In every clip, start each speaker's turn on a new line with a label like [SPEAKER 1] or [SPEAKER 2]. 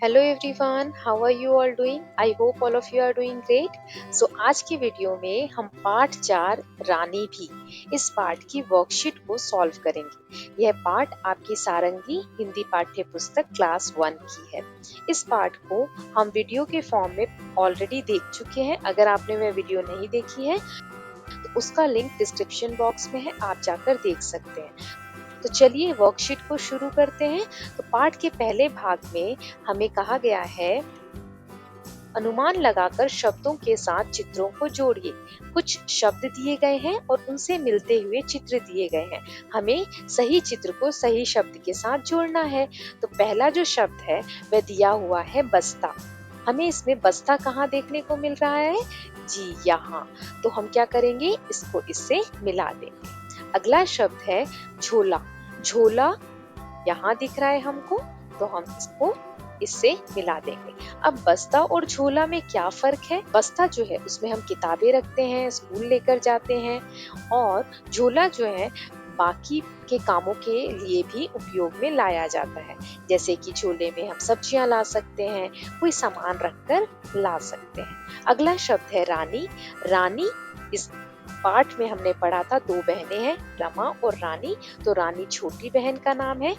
[SPEAKER 1] Hello everyone, how are you all doing? I hope all of you are doing great. So आज की video में हम part 4 रानी भी इस पार्ट की वर्कशीट को सॉल्व करेंगे। यह पार्ट आपकी सारंगी हिंदी पाठ्य पुस्तक क्लास 1 की है। इस पार्ट को हम वीडियो के फॉर्म में ऑलरेडी देख चुके हैं। अगर आपने वह वीडियो नहीं देखी है तो उसका लिंक डिस्क्रिप्शन बॉक्स में है, आप जाकर देख सकते हैं। तो चलिए वर्कशीट को शुरू करते हैं। तो पाठ के पहले भाग में हमें कहा गया है अनुमान लगाकर शब्दों के साथ चित्रों को जोड़िए। कुछ शब्द दिए गए हैं और उनसे मिलते हुए चित्र दिए गए हैं। हमें सही चित्र को सही शब्द के साथ जोड़ना है। तो पहला जो शब्द है वह दिया हुआ है बस्ता। हमें इसमें बस्ता कहाँ देखने को मिल रहा है? जी यहाँ। तो हम क्या करेंगे, इसको इससे मिला देंगे। अगला शब्द है झोला। झोला यहाँ दिख रहा है हमको, तो हम इसको इससे मिला देंगे। अब बस्ता और झोला में क्या फर्क है? बस्ता जो है उसमें हम किताबें रखते हैं, स्कूल लेकर जाते हैं, और झोला जो है बाकी के कामों के लिए भी उपयोग में लाया जाता है। जैसे कि झोले में हम सब्जियां ला सकते हैं, कोई सामान रखकर ला सकते हैं। अगला शब्द है रानी। रानी इस पाठ में हमने पढ़ा था दो बहनें हैं, रमा और रानी। तो रानी छोटी बहन का नाम है।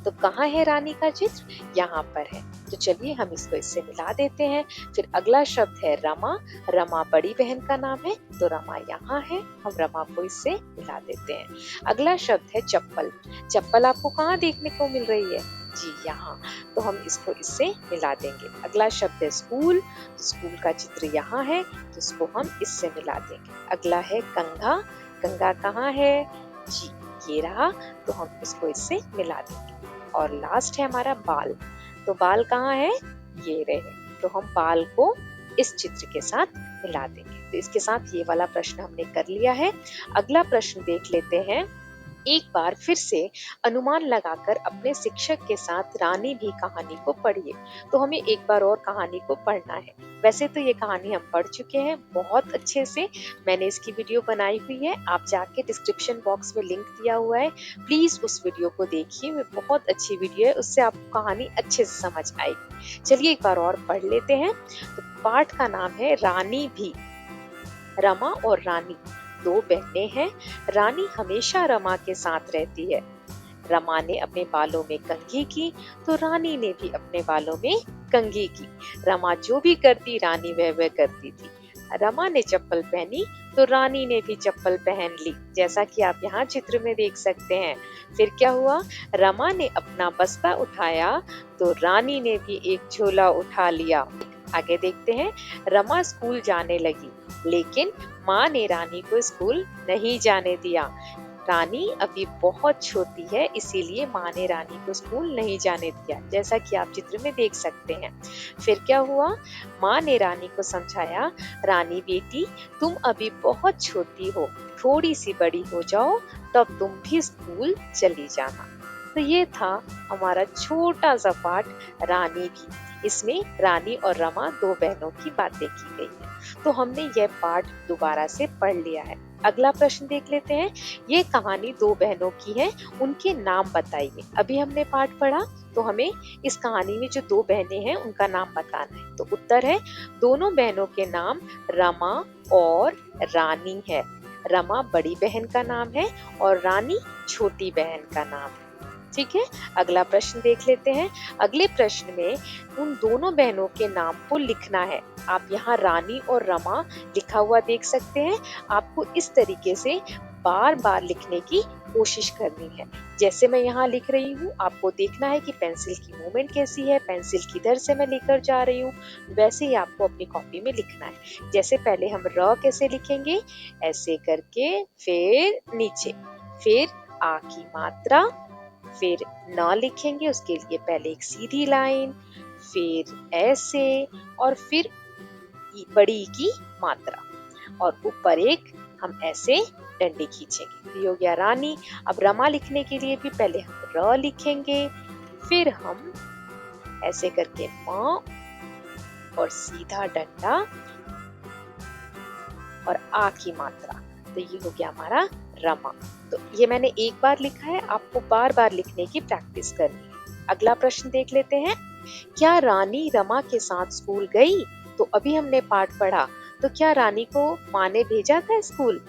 [SPEAKER 1] तो कहाँ है रानी का चित्र? यहाँ पर है। तो चलिए हम इसको इससे मिला देते हैं। फिर अगला शब्द है रमा। रमा बड़ी बहन का नाम है, तो रमा यहाँ है, हम रमा को इससे मिला देते हैं। अगला शब्द है चप्पल। चप्पल आपको कहाँ देखने को मिल रही है? जी यहाँ। तो हम इसको इससे मिला देंगे। अगला शब्द है स्कूल। स्कूल का चित्र यहाँ है, तो इसको हम इससे मिला देंगे। अगला है कंघा। कंघा कहाँ है? जी ये रहा, तो हम इसको इससे मिला देंगे। और लास्ट है हमारा बाल। तो बाल कहाँ है? ये रहे, तो हम बाल को इस चित्र के साथ मिला देंगे। तो इसके साथ ये वाला प्रश्न हमने कर लिया है। अगला प्रश्न देख लेते हैं। एक बार फिर से अनुमान लगाकर अपने शिक्षक के साथ रानी भी कहानी को पढ़िए। तो हमें एक बार और कहानी को पढ़ना है। वैसे तो ये कहानी हम पढ़ चुके हैं बहुत अच्छे से, मैंने इसकी वीडियो बनाई हुई है, आप जाके डिस्क्रिप्शन बॉक्स में लिंक दिया हुआ है, प्लीज उस वीडियो को देखिए। वो बहुत अच्छी वीडियो है, उससे आपको कहानी अच्छे से समझ आएगी। चलिए एक बार और पढ़ लेते हैं। तो पाठ का नाम है रानी भी। रमा और रानी दो बहनें हैं। रानी हमेशा रमा के साथ रहती है। रमा ने अपने बालों में कंघी की, तो रानी ने भी अपने बालों में कंघी की। रमा जो भी करती रानी वह करती थी। रमा ने चप्पल पहनी, तो रानी ने भी चप्पल पहन ली, जैसा कि आप यहाँ चित्र में देख सकते हैं। फिर क्या हुआ? रमा ने अपना बस्ता उठाया, तो रानी ने भी एक झोला उठा लिया। आगे देखते हैं। रमा स्कूल जाने लगी, लेकिन माँ ने रानी को स्कूल नहीं जाने दिया। रानी अभी बहुत छोटी है, इसीलिए माँ ने रानी को स्कूल नहीं जाने दिया, जैसा कि आप चित्र में देख सकते हैं। फिर क्या हुआ? माँ ने रानी को समझाया, रानी बेटी तुम अभी बहुत छोटी हो, थोड़ी सी बड़ी हो जाओ तब तुम भी स्कूल चली जाना। तो ये था हमारा छोटा सा पाठ रानी भी। इसमें रानी और रमा दो बहनों की बातें की गई है। तो हमने यह पाठ दोबारा से पढ़ लिया है। अगला प्रश्न देख लेते हैं। ये कहानी दो बहनों की है, उनके नाम बताइए। अभी हमने पाठ पढ़ा, तो हमें इस कहानी में जो दो बहनें हैं उनका नाम बताना है। तो उत्तर है दोनों बहनों के नाम रमा और रानी है। रमा बड़ी बहन का नाम है और रानी छोटी बहन का नाम है। ठीक है, अगला प्रश्न देख लेते हैं। अगले प्रश्न में उन दोनों बहनों के नाम को लिखना है। आप यहाँ रानी और रमा लिखा हुआ देख सकते हैं। आपको इस तरीके से बार बार लिखने की कोशिश करनी है। जैसे मैं यहाँ लिख रही हूँ, आपको देखना है कि पेंसिल की मूवमेंट कैसी है, पेंसिल किधर से मैं लेकर जा रही हूँ, वैसे ही आपको अपनी कॉपी में लिखना है। जैसे पहले हम र कैसे लिखेंगे, ऐसे करके, फिर नीचे, फिर आ की मात्रा, फिर न लिखेंगे, उसके लिए पहले एक सीधी लाइन, फिर ऐसे, और फिर बड़ी की मात्रा, और ऊपर एक हम ऐसे डंडे खींचेंगे। तो ये हो गया रानी। अब रमा लिखने के लिए भी पहले हम र लिखेंगे, फिर हम ऐसे करके माँ, और सीधा डंडा, और आ की मात्रा। तो ये हो गया हमारा रमा। तो ये मैंने एक बार लिखा है, आपको बार बार लिखने की प्रैक्टिस करनी है। अगला प्रश्न देख लेते हैं। क्या रानी रमा के साथ स्कूल गई? तो अभी हमने पाठ पढ़ा, तो क्या रानी को माँ ने भेजा था स्कूल?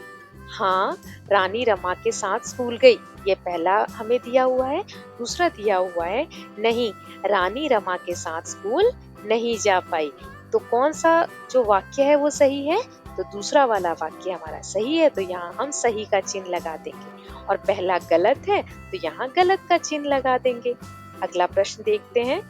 [SPEAKER 1] हाँ, रानी रमा के साथ स्कूल गई। ये पहला हमें दिया हुआ है। दूसरा दिया हुआ है, नहीं, रानी रमा के साथ स्कूल नहीं जा पाई। तो कौन सा जो वाक्य है वो सही है? तो दूसरा वाला वाक्य हमारा सही है, तो यहाँ हम सही का चिन्ह लगा देंगे। और पहला गलत है, तो यहाँ गलत का चिन्ह लगा देंगे। अगला प्रश्न देखते हैं।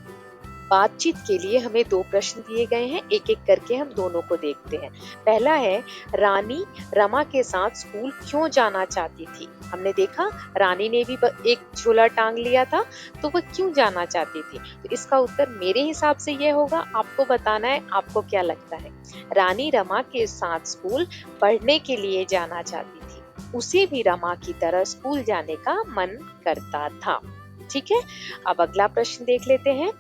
[SPEAKER 1] बातचीत के लिए हमें दो प्रश्न दिए गए हैं, एक एक करके हम दोनों को देखते हैं। पहला है, रानी रमा के साथ स्कूल क्यों जाना चाहती थी? हमने देखा रानी ने भी एक झोला टांग लिया था, तो वह क्यों जाना चाहती थी? तो इसका उत्तर मेरे हिसाब से यह होगा, आपको बताना है आपको क्या लगता है। रानी रमा के साथ स्कूल पढ़ने के लिए जाना चाहती थी, उसे भी रमा की तरह स्कूल जाने का मन करता था। ठीक है, अब अगला प्रश्न देख लेते हैं।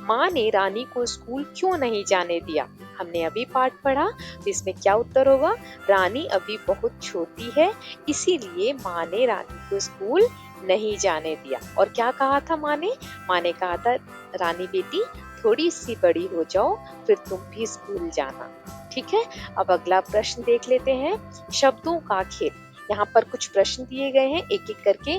[SPEAKER 1] माँ ने रानी को स्कूल क्यों नहीं जाने दिया? हमने अभी पाठ पढ़ा, तो इसमें क्या उत्तर होगा? रानी अभी बहुत छोटी है, इसीलिए माँ ने रानी को स्कूल नहीं जाने दिया। और क्या कहा था माँ ने? माँ ने कहा था, रानी बेटी थोड़ी सी बड़ी हो जाओ, फिर तुम भी स्कूल जाना। ठीक है, अब अगला प्रश्न देख लेते हैं। शब्दों का खेल। यहाँ पर कुछ प्रश्न दिए गए हैं, एक एक करके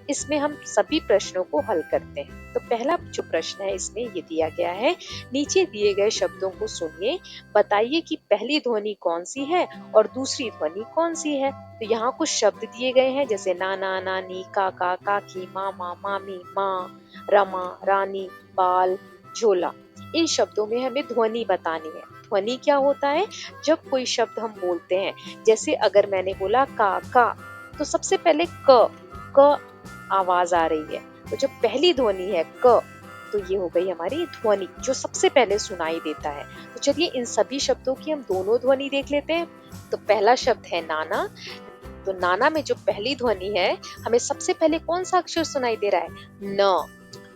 [SPEAKER 1] इसमें हम सभी प्रश्नों को हल करते हैं। तो पहला जो प्रश्न है इसमें ये दिया गया है, नीचे दिए गए शब्दों को सुनिए, बताइए कि पहली ध्वनि कौन सी है और दूसरी ध्वनि कौन सी है। तो यहाँ कुछ शब्द दिए गए हैं, जैसे नाना, नानी, काका, काकी, मामा, मामी, माँ, रमा, रानी, बाल, झोला। इन शब्दों में हमें ध्वनि बतानी है। ध्वनि क्या होता है? जब कोई शब्द हम बोलते हैं, जैसे अगर मैंने बोला काका, तो सबसे पहले क आवाज आ रही है, तो जो पहली ध्वनि है क, तो ये हो गई हमारी ध्वनि, जो सबसे पहले सुनाई देता है। तो चलिए इन सभी शब्दों की हम दोनों ध्वनि देख लेते हैं। तो पहला शब्द है नाना, तो नाना में जो पहली ध्वनि है, हमें सबसे पहले कौन सा अक्षर सुनाई दे रहा है? न,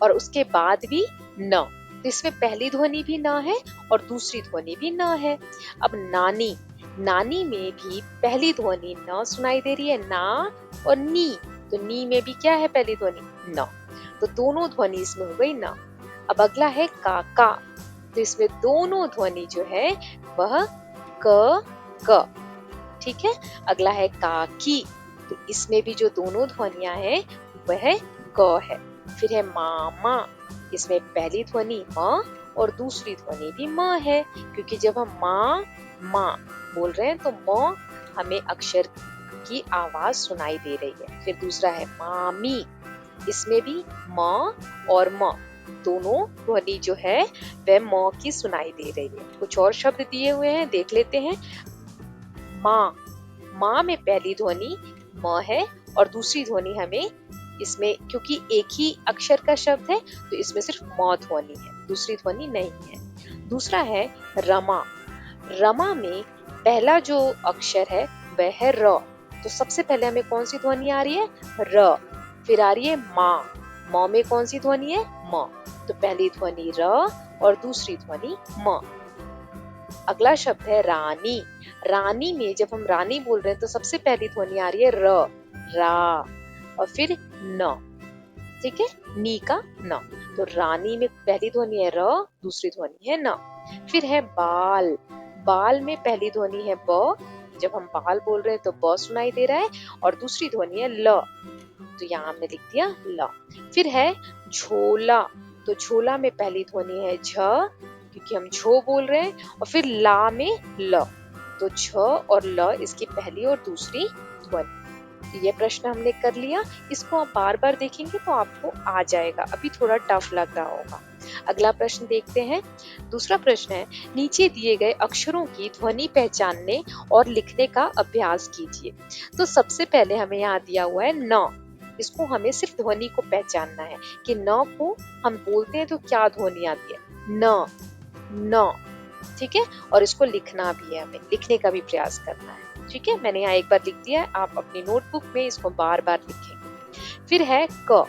[SPEAKER 1] और उसके बाद भी न, तो इसमें पहली ध्वनि भी न है और दूसरी ध्वनि भी न है। अब नानी, नानी में भी पहली ध्वनि न सुनाई दे रही है, ना और नी, तो नी में भी क्या है पहली ध्वनि? न, तो दोनों ध्वनि इसमें हो गई न। अब अगला है काका, तो इसमें दोनों ध्वनि जो है वह क। ठीक है, अगला है काकी, तो इसमें भी जो दोनों ध्वनियां हैं वह क है। फिर है मामा, इसमें पहली ध्वनि म और दूसरी ध्वनि भी म है, क्योंकि जब हम माँ बोल रहे हैं तो म हमें अक्षर की आवाज सुनाई दे रही है। फिर दूसरा है मामी, इसमें भी म और म दोनों ध्वनि जो है वह म की सुनाई दे रही है। कुछ और शब्द दिए हुए हैं, देख लेते हैं। माँ, माँ में पहली ध्वनि म है और दूसरी ध्वनि हमें इसमें, क्योंकि एक ही अक्षर का शब्द है तो इसमें सिर्फ म ध्वनि है, दूसरी ध्वनि नहीं है। दूसरा है रमा, रमा में पहला जो अक्षर है वह है र, तो सबसे पहले हमें कौन सी ध्वनि आ रही है? र। फिर आ रही है माँ, म में कौन सी ध्वनि है? म, तो पहली ध्वनि र और दूसरी ध्वनि म। अगला शब्द है रानी, रानी में जब हम रानी बोल रहे हैं तो सबसे पहली ध्वनि आ रही है र, रा, और फिर न। ठीक है, नी का न, तो रानी में पहली ध्वनि है र, दूसरी ध्वनि है न। फिर है बाल, बाल में पहली ध्वनि है ब, जब हम बाल बोल रहे हैं तो ब सुनाई दे रहा है, और दूसरी ध्वनि है ल, तो यहाँ हमने लिख दिया ल। फिर है झोला, तो झोला में पहली ध्वनि है झ, क्योंकि हम झो बोल रहे हैं, और फिर ला में ल, तो झ और ल इसकी पहली और दूसरी ध्वनि। ये प्रश्न हमने कर लिया, इसको आप बार बार देखेंगे तो आपको आ जाएगा, अभी थोड़ा टफ लग रहा होगा। अगला प्रश्न देखते हैं। दूसरा प्रश्न है, नीचे दिए गए अक्षरों की ध्वनि पहचानने और लिखने का अभ्यास कीजिए। तो सबसे पहले हमें यहाँ दिया हुआ है न, इसको हमें सिर्फ ध्वनि को पहचानना है कि न को हम बोलते हैं तो क्या ध्वनि आती है? न, न। ठीक है, और इसको लिखना भी है, हमें लिखने का भी प्रयास करना है। ठीक है, मैंने यहाँ एक बार लिख दिया है, आप अपनी नोटबुक में इसको बार बार लिखेंगे। फिर है क,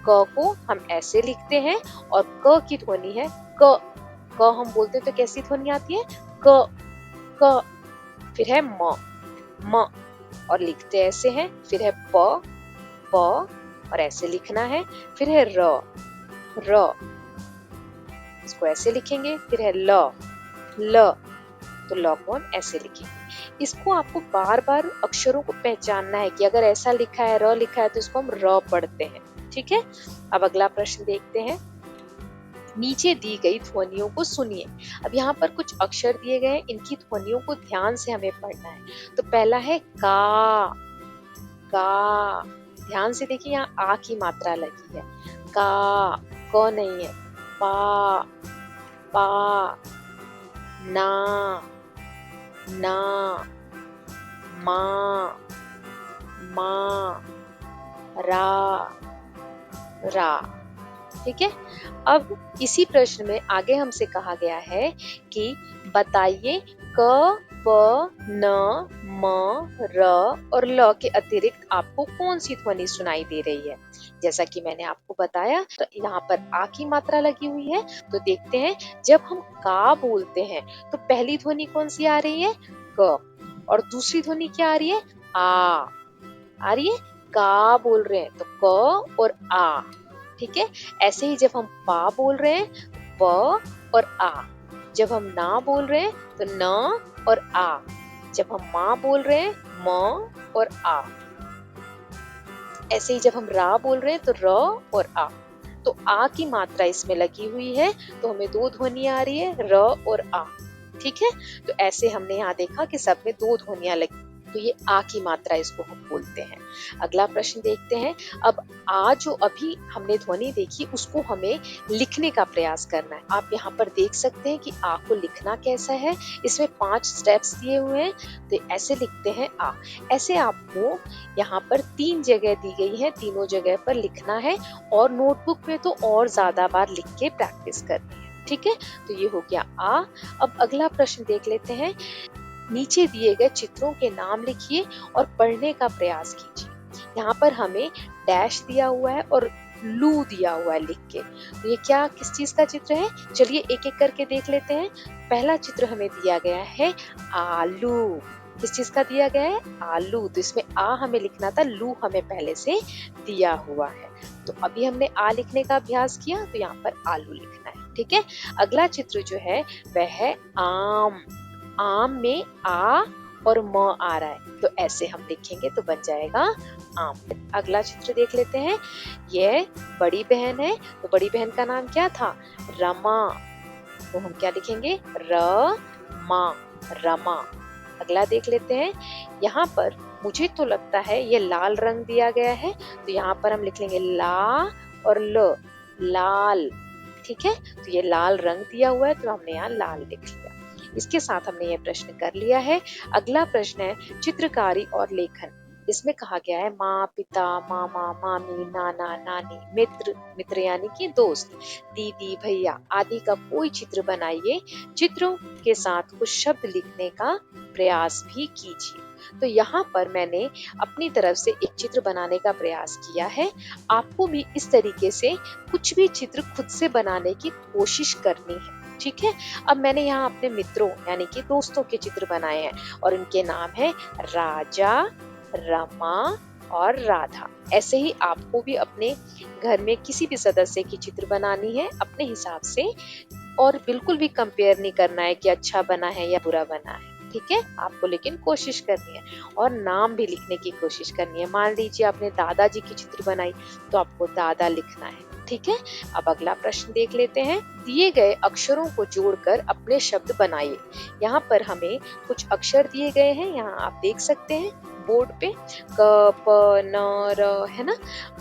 [SPEAKER 1] क को हम ऐसे लिखते हैं और क की ध्वनि है क, क हम बोलते हैं तो कैसी ध्वनि आती है? क, क। फिर है म, म, और लिखते ऐसे हैं। फिर है प, प, और ऐसे लिखना है। फिर है र, र, इसको ऐसे लिखेंगे। फिर है ल, ल, तो ल को हम ऐसे लिखेंगे। इसको आपको बार बार अक्षरों को पहचानना है कि अगर ऐसा लिखा है, र लिखा है, तो इसको हम र पढ़ते हैं। ठीक है, अब अगला प्रश्न देखते हैं। नीचे दी गई ध्वनियों को सुनिए। अब यहाँ पर कुछ अक्षर दिए गए हैं, इनकी ध्वनियों को ध्यान से हमें पढ़ना है। तो पहला है का, का। ध्यान से देखिए, यहाँ आ की मात्रा लगी है। का, क नहीं है। पा, पा। ना, ना। मा, मा। रा, रा। ठीक है, अब इसी प्रश्न में आगे हमसे कहा गया है कि बताइए क, प, न, म, र और ल के अतिरिक्त आपको कौन सी ध्वनि सुनाई दे रही है। जैसा कि मैंने आपको बताया, तो यहाँ पर आ की मात्रा लगी हुई है। तो देखते हैं, जब हम का बोलते हैं तो पहली ध्वनि कौन सी आ रही है, क, और दूसरी ध्वनि क्या आ रही है, आ रही है। का बोल रहे हैं तो क और आ। ठीक है, ऐसे ही जब हम पा बोल रहे हैं, प और आ। जब हम ना बोल रहे हैं तो न और आ। जब हम माँ बोल रहे हैं, म और आ। ऐसे ही जब हम रा बोल रहे हैं तो र और आ। तो आ की मात्रा इसमें लगी हुई है, तो हमें दो ध्वनियां आ रही है, र और आ। ठीक है, तो ऐसे हमने यहाँ देखा कि सब में दो ध्वनियां लगी, तो ये आ की मात्रा इसको हम बोलते हैं। अगला प्रश्न देखते हैं। अब आ जो अभी हमने ध्वनि देखी, उसको हमें लिखने का प्रयास करना है। आप यहाँ पर देख सकते हैं कि आ को लिखना कैसा है। इसमें 5 स्टेप्स दिए हुए हैं, तो ऐसे लिखते हैं आ। ऐसे आपको यहाँ पर 3 जगह दी गई है, तीनों जगह पर लिखना है, और नोटबुक में तो और ज्यादा बार लिख के प्रैक्टिस करनी है। ठीक है, तो ये हो गया आ। अब अगला प्रश्न देख लेते हैं। नीचे दिए गए चित्रों के नाम लिखिए और पढ़ने का प्रयास कीजिए। यहाँ पर हमें डैश दिया हुआ है और लू दिया हुआ है लिख के। तो ये क्या, किस चीज का चित्र है, चलिए एक एक करके देख लेते हैं। पहला चित्र हमें दिया गया है आलू। किस चीज का दिया गया है, आलू। तो इसमें आ हमें लिखना था, लू हमें पहले से दिया हुआ है। तो अभी हमने आ लिखने का अभ्यास किया, तो यहाँ पर आलू लिखना है। ठीक है, अगला चित्र जो है वह है आम। आम में आ और म आ रहा है, तो ऐसे हम लिखेंगे तो बन जाएगा आम। अगला चित्र देख लेते हैं। ये बड़ी बहन है, तो बड़ी बहन का नाम क्या था, रमा। तो हम क्या लिखेंगे, र मा, रमा। अगला देख लेते हैं। यहाँ पर मुझे तो लगता है ये लाल रंग दिया गया है, तो यहाँ पर हम लिख लेंगे ला और ल, लाल। ठीक है, तो ये लाल रंग दिया हुआ है, तो हमने यहाँ लाल लिख लिया। इसके साथ हमने ये प्रश्न कर लिया है। अगला प्रश्न है चित्रकारी और लेखन। इसमें कहा गया है माँ, पिता, मामा, मामी, नाना, नानी, मित्र, मित्र यानी कि दोस्त, दीदी, भैया आदि का कोई चित्र बनाइए। चित्रों के साथ कुछ शब्द लिखने का प्रयास भी कीजिए। तो यहाँ पर मैंने अपनी तरफ से एक चित्र बनाने का प्रयास किया है। आपको भी इस तरीके से कुछ भी चित्र खुद से बनाने की कोशिश करनी है। ठीक है, अब मैंने यहाँ अपने मित्रों यानी कि दोस्तों के चित्र बनाए हैं, और उनके नाम है राजा, रमा और राधा। ऐसे ही आपको भी अपने घर में किसी भी सदस्य की चित्र बनानी है अपने हिसाब से, और बिल्कुल भी कंपेयर नहीं करना है कि अच्छा बना है या बुरा बना है। ठीक है, आपको लेकिन कोशिश करनी है, और नाम भी लिखने की कोशिश करनी है। मान लीजिए आपने दादाजी की चित्र बनाई, तो आपको दादा लिखना है। ठीक है, अब अगला प्रश्न देख लेते हैं। दिए गए अक्षरों को जोड़कर अपने शब्द बनाइए। यहाँ पर हमें कुछ अक्षर दिए गए हैं, यहाँ आप देख सकते हैं बोर्ड पे, क, प, न, र, है ना।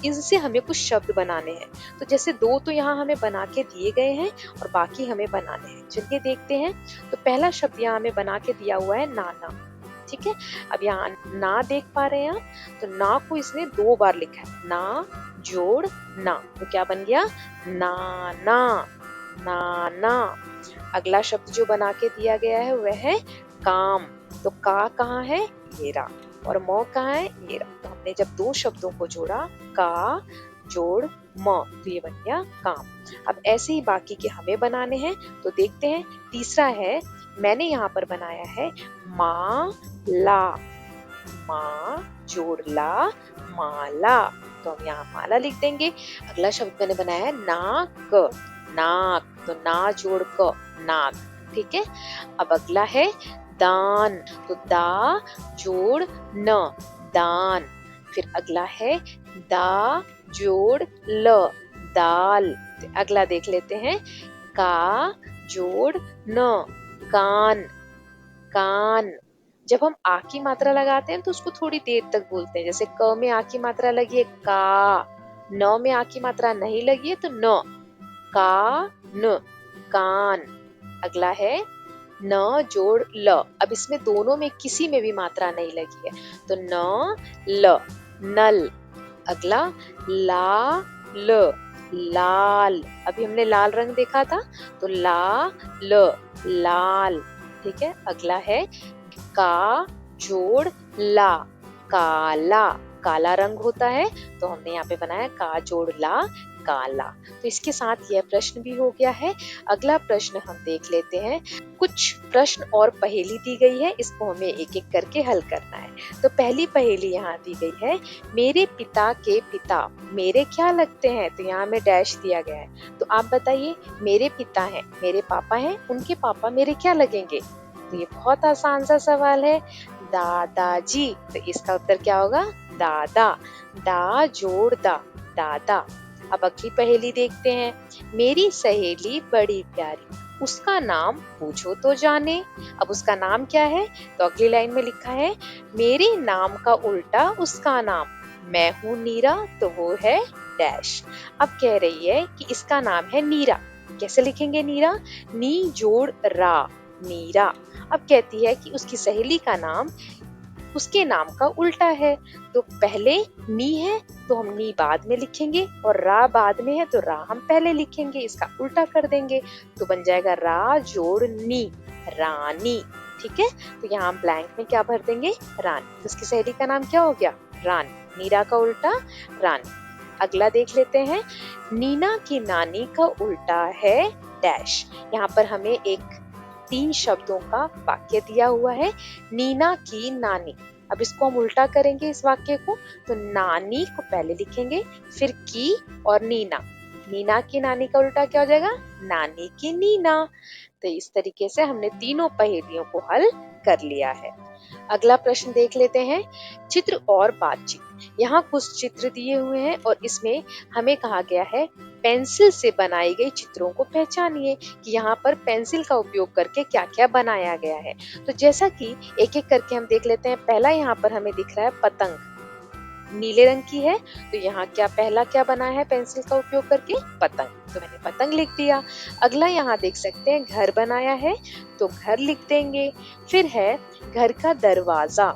[SPEAKER 1] इनसे हमें कुछ शब्द बनाने हैं। तो जैसे 2 तो यहाँ हमें बना के दिए गए हैं, और बाकी हमें बनाने हैं। चलिए देखते हैं। तो पहला शब्द यहाँ हमें बना के दिया हुआ है नाना। ठीक है, अब यहाँ ना देख पा रहे हैं आप, तो ना को इसने 2 बार लिखा है, ना जोड़ ना, तो क्या बन गया, नाना, नाना। अगला शब्द जो बना के दिया गया है वह है काम। तो का कहाँ है, ये रहा, और म कहाँ है, ये रहा। तो हमने जब 2 शब्दों को जोड़ा, का जोड़ म, तो ये बन गया काम। अब ऐसे ही बाकी के हमें बनाने हैं, तो देखते हैं। तीसरा है, मैंने यहाँ पर बनाया है माला। माँ जोड़ ला, माला, तो हम यहाँ माला लिख देंगे। अगला शब्द मैंने बनाया है नाक। नाक, तो ना जोड़ क नाक, ठीक है। अब अगला है दान, तो दा जोड़ न दान। फिर अगला है दा जोड़ ल दाल। अगला देख लेते हैं का जोड़ न कान कान। जब हम आ की मात्रा लगाते हैं तो उसको थोड़ी देर तक बोलते हैं, जैसे क में आ की मात्रा लगी है का, न में आ की मात्रा नहीं लगी है तो न का न कान। अगला है न जोड़ ल, अब इसमें दोनों में किसी में भी मात्रा नहीं लगी है तो न ल नल। अगला ला ल लाल, अभी हमने लाल रंग देखा था तो ला ल लाल, ठीक है। अगला है का जोड़ ला काला, काला रंग होता है तो हमने यहाँ पे बनाया का जोड़ ला काला। तो इसके साथ यह प्रश्न भी हो गया है। अगला प्रश्न हम देख लेते हैं। कुछ प्रश्न और पहेली दी गई है, इसको हमें एक एक करके हल करना है। तो पहली पहेली यहाँ दी गई है, मेरे पिता के पिता मेरे क्या लगते हैं, तो यहाँ में डैश दिया गया है। तो आप बताइए, मेरे पिता हैं, मेरे पापा हैं, उनके पापा मेरे क्या लगेंगे। तो ये बहुत आसान सा सवाल है, दादाजी। तो इसका उत्तर क्या होगा, दादा, दा जोड़ दा दादा। अब अगली पहेली देखते हैं, मेरी सहेली बड़ी प्यारी उसका नाम पूछो तो जाने। अब उसका नाम क्या है, तो अगली लाइन में लिखा है, मेरे नाम का उल्टा उसका नाम, मैं हूँ नीरा तो वो है डैश। अब कह रही है कि इसका नाम है नीरा। कैसे लिखेंगे नीरा, नी जोड़ रा नीरा। अब कहती है कि उसकी सहेली का नाम उसके नाम का उल्टा है, तो पहले नी है तो हम नी बाद में लिखेंगे और रा बाद में है तो रा हम पहले लिखेंगे, इसका उल्टा कर देंगे तो बन जाएगा रा जोड़ नी रानी, ठीक है। तो यहाँ हम ब्लैंक में क्या भर देंगे, रानी। तो उसकी सहेली का नाम क्या हो गया, रानी, नीरा का उल्टा रानी। अगला देख लेते हैं, नीना की नानी का उल्टा है डैश। यहाँ पर हमें एक 3 शब्दों का वाक्य दिया हुआ है, नीना की नानी। अब इसको हम उल्टा करेंगे इस वाक्य को, तो नानी को पहले लिखेंगे फिर की और नीना, नीना की नानी का उल्टा क्या हो जाएगा, नानी की नीना। तो इस तरीके से हमने तीनों पहेलियों को हल कर लिया है। अगला प्रश्न देख लेते हैं, चित्र और बातचीत। यहाँ कुछ चित्र दिए हुए हैं और इसमें हमें कहा गया है पेंसिल से बनाई गई चित्रों को पहचानिए कि यहाँ पर पेंसिल का उपयोग करके क्या क्या बनाया गया है। तो जैसा कि एक एक करके हम देख लेते हैं। पहला यहाँ पर हमें दिख रहा है पतंग, नीले रंग की है, तो यहाँ क्या पहला क्या बना है पेंसिल का उपयोग करके, पतंग, तो मैंने पतंग लिख दिया। अगला यहाँ देख सकते हैं घर बनाया है तो घर लिख देंगे। फिर है घर का दरवाजा,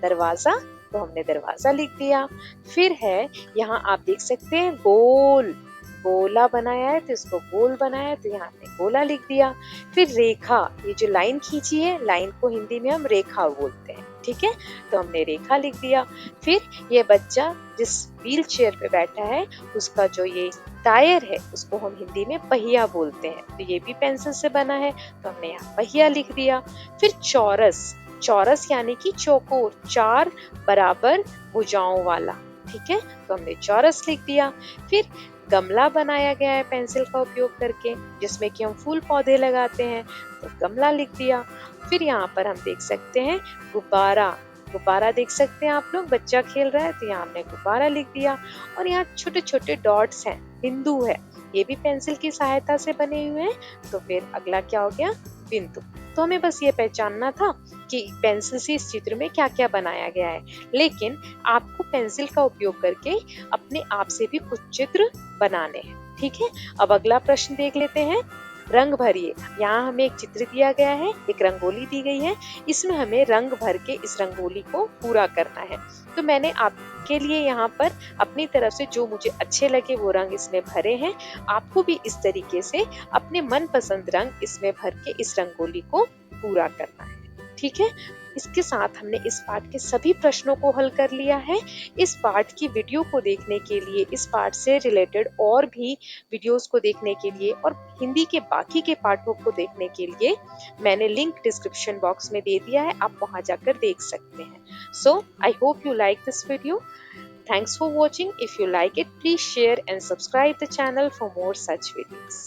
[SPEAKER 1] दरवाजा, तो हमने दरवाजा लिख दिया। फिर है यहाँ आप देख सकते हैं गोल, गोला बनाया है तो इसको गोल बनाया है तो यहाँ हमने गोला लिख दिया। फिर रेखा, ये जो लाइन खींची है, लाइन को हिंदी में हम रेखा बोलते हैं, ठीक है, तो हमने रेखा लिख दिया। फिर ये बच्चा जिस व्हील चेयर पे बैठा है उसका जो ये टायर है उसको हम हिंदी में पहिया बोलते हैं, तो ये भी पेंसिल से बना है तो हमने यहाँ पहिया लिख दिया। फिर चौरस, चौरस यानी कि चौकोर, 4 बराबर भुजाओं वाला, ठीक है, तो हमने चौरस लिख दिया। फिर गमला बनाया गया है पेंसिल का उपयोग करके जिसमें कि हम फूल पौधे लगाते हैं, तो गमला लिख दिया। फिर यहाँ पर हम देख सकते हैं गुब्बारा, गुब्बारा देख सकते हैं आप लोग, बच्चा खेल रहा है तो यहाँ हमने गुब्बारा लिख दिया। और यहाँ छोटे छोटे डॉट्स हैं, बिंदु है, ये भी पेंसिल की सहायता से बने हुए हैं, तो फिर अगला क्या हो गया, बिंदु। तो हमें बस ये पहचानना था कि पेंसिल से इस चित्र में क्या क्या बनाया गया है, लेकिन आपको पेंसिल का उपयोग करके अपने आप से भी कुछ चित्र बनाने हैं, ठीक है। अब अगला प्रश्न देख लेते हैं, रंग भरिए। यहाँ हमें एक चित्र दिया गया है, एक रंगोली दी गई है, इसमें हमें रंग भर के इस रंगोली को पूरा करना है। तो मैंने आपके लिए यहाँ पर अपनी तरफ से जो मुझे अच्छे लगे वो रंग इसमें भरे हैं। आपको भी इस तरीके से अपने मनपसंद रंग इसमें भर के इस रंगोली को पूरा करना है, ठीक है। इसके साथ हमने इस पाठ के सभी प्रश्नों को हल कर लिया है। इस पाठ की वीडियो को देखने के लिए, इस पाठ से रिलेटेड और भी वीडियोस को देखने के लिए और हिंदी के बाकी के पाठों को देखने के लिए मैंने लिंक डिस्क्रिप्शन बॉक्स में दे दिया है, आप वहां जाकर देख सकते हैं। So I hope you like this video. Thanks for watching. If you like it, please share and subscribe the channel for more such videos.